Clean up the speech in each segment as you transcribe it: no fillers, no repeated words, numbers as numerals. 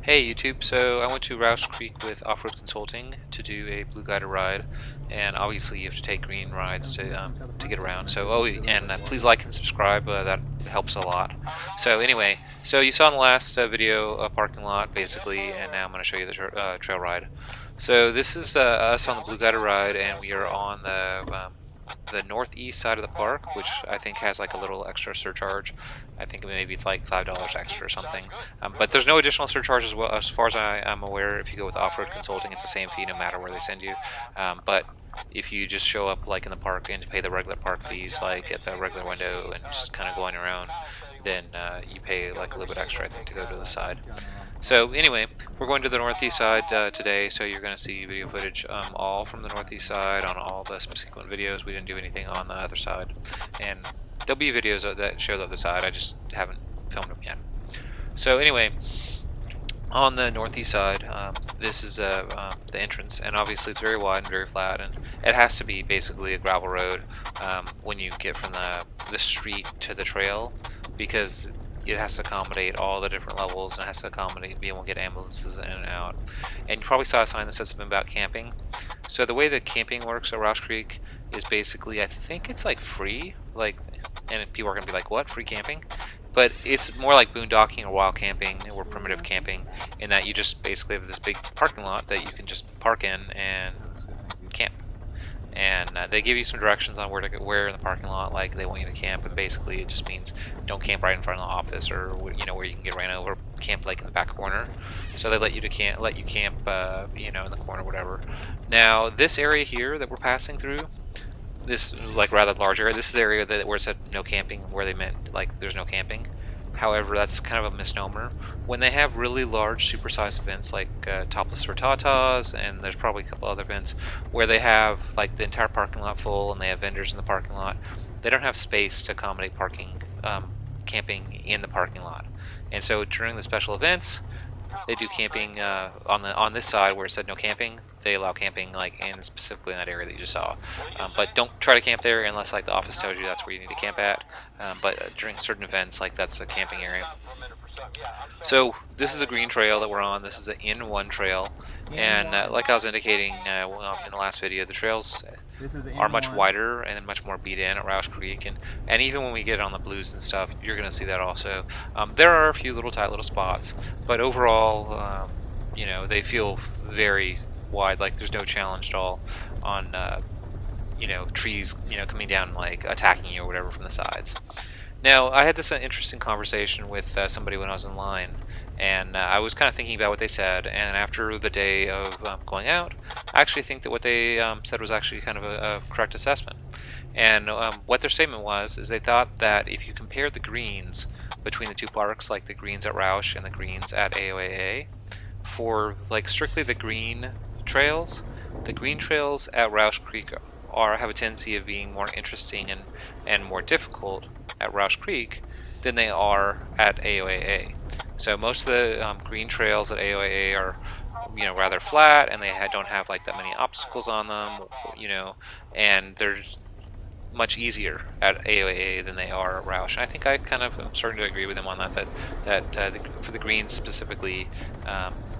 Hey YouTube, so I went to Rausch Creek with Off-Road Consulting to do a blue guided ride, and obviously you have to take green rides to get around. So please like and subscribe, that helps a lot. So anyway, so you saw in the last video a parking lot basically, and now I'm going to show you the trail ride. So this is us on the blue guided ride, and we are on the northeast side of the park, which I think has like a little extra surcharge. I think maybe it's like $5 extra or something. But there's no additional surcharge as far as I am aware. If you go with off-road consulting, it's the same fee no matter where they send you. But if you just show up like in the park and pay the regular park fees, like at the regular window and just kind of go on your own, then you pay like a little bit extra, I think, to go to the side. So anyway, we're going to the northeast side today, so you're going to see video footage all from the northeast side on all the subsequent videos. We didn't do anything on the other side, and there'll be videos that show the other side. I just haven't filmed them yet. So anyway, on the northeast side, this is the entrance, and obviously it's very wide and very flat, and it has to be basically a gravel road when you get from the street to the trail, because it has to accommodate all the different levels, and it has to accommodate being able to get ambulances in and out. And you probably saw a sign that says something about camping. So the way that camping works at Rausch Creek is basically, I think it's like free, and people are gonna be like, what, free camping? But it's more like boondocking or wild camping or primitive camping, in that you just basically have this big parking lot that you can just park in and camp. And they give you some directions on where in the parking lot, like they want you to camp, and basically it just means don't camp right in front of the office, or where you can get ran over. Camp like in the back corner. So they let you camp in the corner, whatever. Now this area here that we're passing through, this like rather large area, this is the area where it said no camping, where they meant like there's no camping. However, that's kind of a misnomer. When they have really large supersized events like Topless for Tatas, and there's probably a couple other events where they have like the entire parking lot full and they have vendors in the parking lot, they don't have space to accommodate camping in the parking lot. And so during the special events, they do camping on this side where it said no camping. They allow camping specifically in that area that you just saw, but don't try to camp there unless like the office tells you that's where you need to camp at. But during certain events, like that's a camping area. So this is a green trail that we're on. This is an N1 trail, and like I was indicating in the last video, the trails are much wider and much more beat in at Rausch Creek, and even when we get on the blues and stuff, you're going to see that also. There are a few tight little spots, but overall, they feel very wide. Like there's no challenge at all on trees coming down like attacking you or whatever from the sides. Now, I had this interesting conversation with somebody when I was in line, and I was kind of thinking about what they said, and after the day of going out, I actually think that what they said was actually kind of a correct assessment. And what their statement was is they thought that if you compared the greens between the two parks, like the greens at Rausch and the greens at AOAA, for like strictly the green trails at Rausch Creek have a tendency of being more interesting and more difficult at Rausch Creek than they are at AOAA. So most of the green trails at AOAA are rather flat, and they don't have like that many obstacles on them, and they're much easier at AOAA than they are at Rausch. And I think I kind of am starting to agree with him on that for the greens specifically,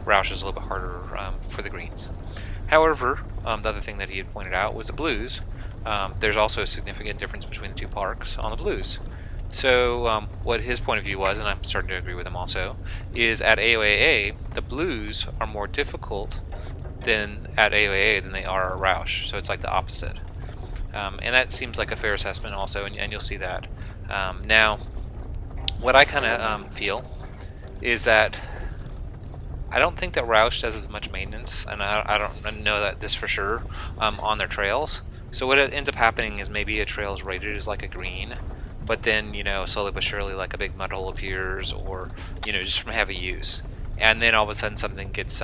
Rausch is a little bit harder for the greens. However, the other thing that he had pointed out was the blues. There's also a significant difference between the two parks on the blues. So what his point of view was, and I'm starting to agree with him also, is at AOAA, the blues are more difficult than at AOAA than they are at Rausch. So it's like the opposite. And that seems like a fair assessment also, and you'll see that. Now, what I kind of feel is that I don't think that Rausch does as much maintenance, and I don't know that this for sure, on their trails. So what ends up happening is maybe a trail is rated as like a green, but then slowly but surely like a big mud hole appears, or just from heavy use, and then all of a sudden something gets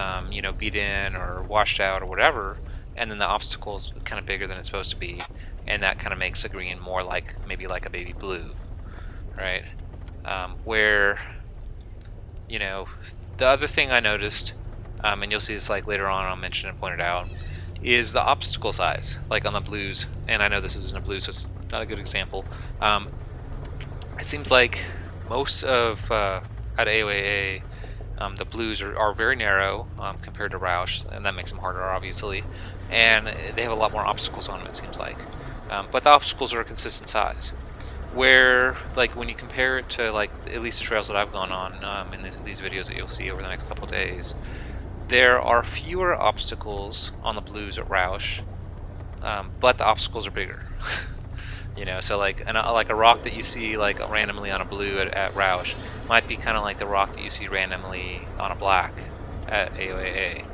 beat in or washed out or whatever, and then the obstacle is kind of bigger than it's supposed to be, and that kind of makes the green more like maybe like a baby blue, right? Where the other thing I noticed, and you'll see this like later on, I'll mention and point it out, is the obstacle size, like on the blues. And I know this isn't a blue, so it's not a good example. It seems like most of at AOAA The blues are very narrow compared to Rausch, and that makes them harder, obviously. And they have a lot more obstacles on them, it seems like. But the obstacles are a consistent size. Where, like, when you compare it to, like, at least the trails that I've gone on in these videos that you'll see over the next couple days, there are fewer obstacles on the blues at Rausch, but the obstacles are bigger. You know, so like a rock that you see like randomly on a blue at Rausch might be kind of like the rock that you see randomly on a black at AOAA.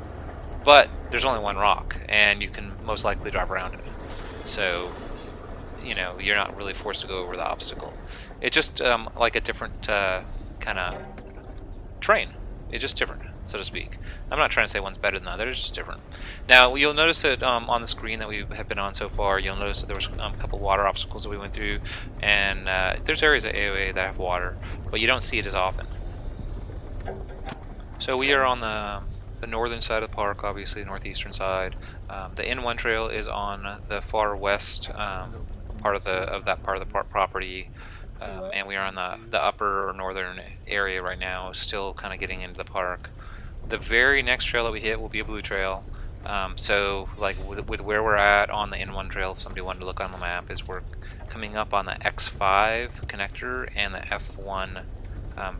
But there's only one rock, and you can most likely drive around it. So, you know, you're not really forced to go over the obstacle. It's just like a different kind of terrain. It's just different, so to speak. I'm not trying to say one's better than the other, it's just different. Now, you'll notice that on the screen that we have been on so far, you'll notice that there was a couple water obstacles that we went through, and there's areas at AOA that have water, but you don't see it as often. So we are on the northern side of the park, obviously, the northeastern side. The N1 trail is on the far west part of that part of the property. And we are on the upper northern area right now, still kind of getting into the park. The very next trail that we hit will be a blue trail. So, like with where we're at on the N1 trail, if somebody wanted to look on the map, is we're coming up on the X5 connector and the F1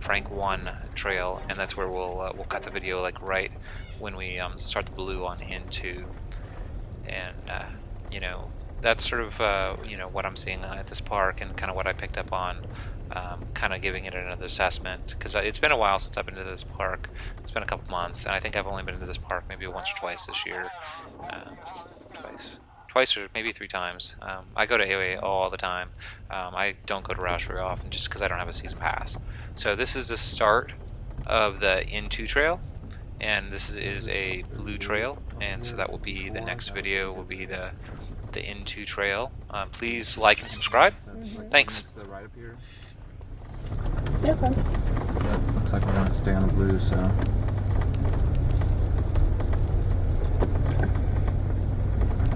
Frank 1 trail, and that's where we'll cut the video like right when we start the blue on N2, and you know. That's sort of you know, what I'm seeing at this park, and kind of what I picked up on, kind of giving it another assessment, because it's been a while since I've been to this park. It's been a couple months, and I think I've only been to this park maybe once or twice this year. Twice or maybe 3 times. I go to AOA all the time. I don't go to Rausch very often just because I don't have a season pass. So this is the start of the N2 trail, and this is a blue trail, and so that will be the next video, will be the N2 trail. Please like and subscribe. Thanks. Right up here. Yeah, fun. Yeah, looks like we're going to stay on the blue, so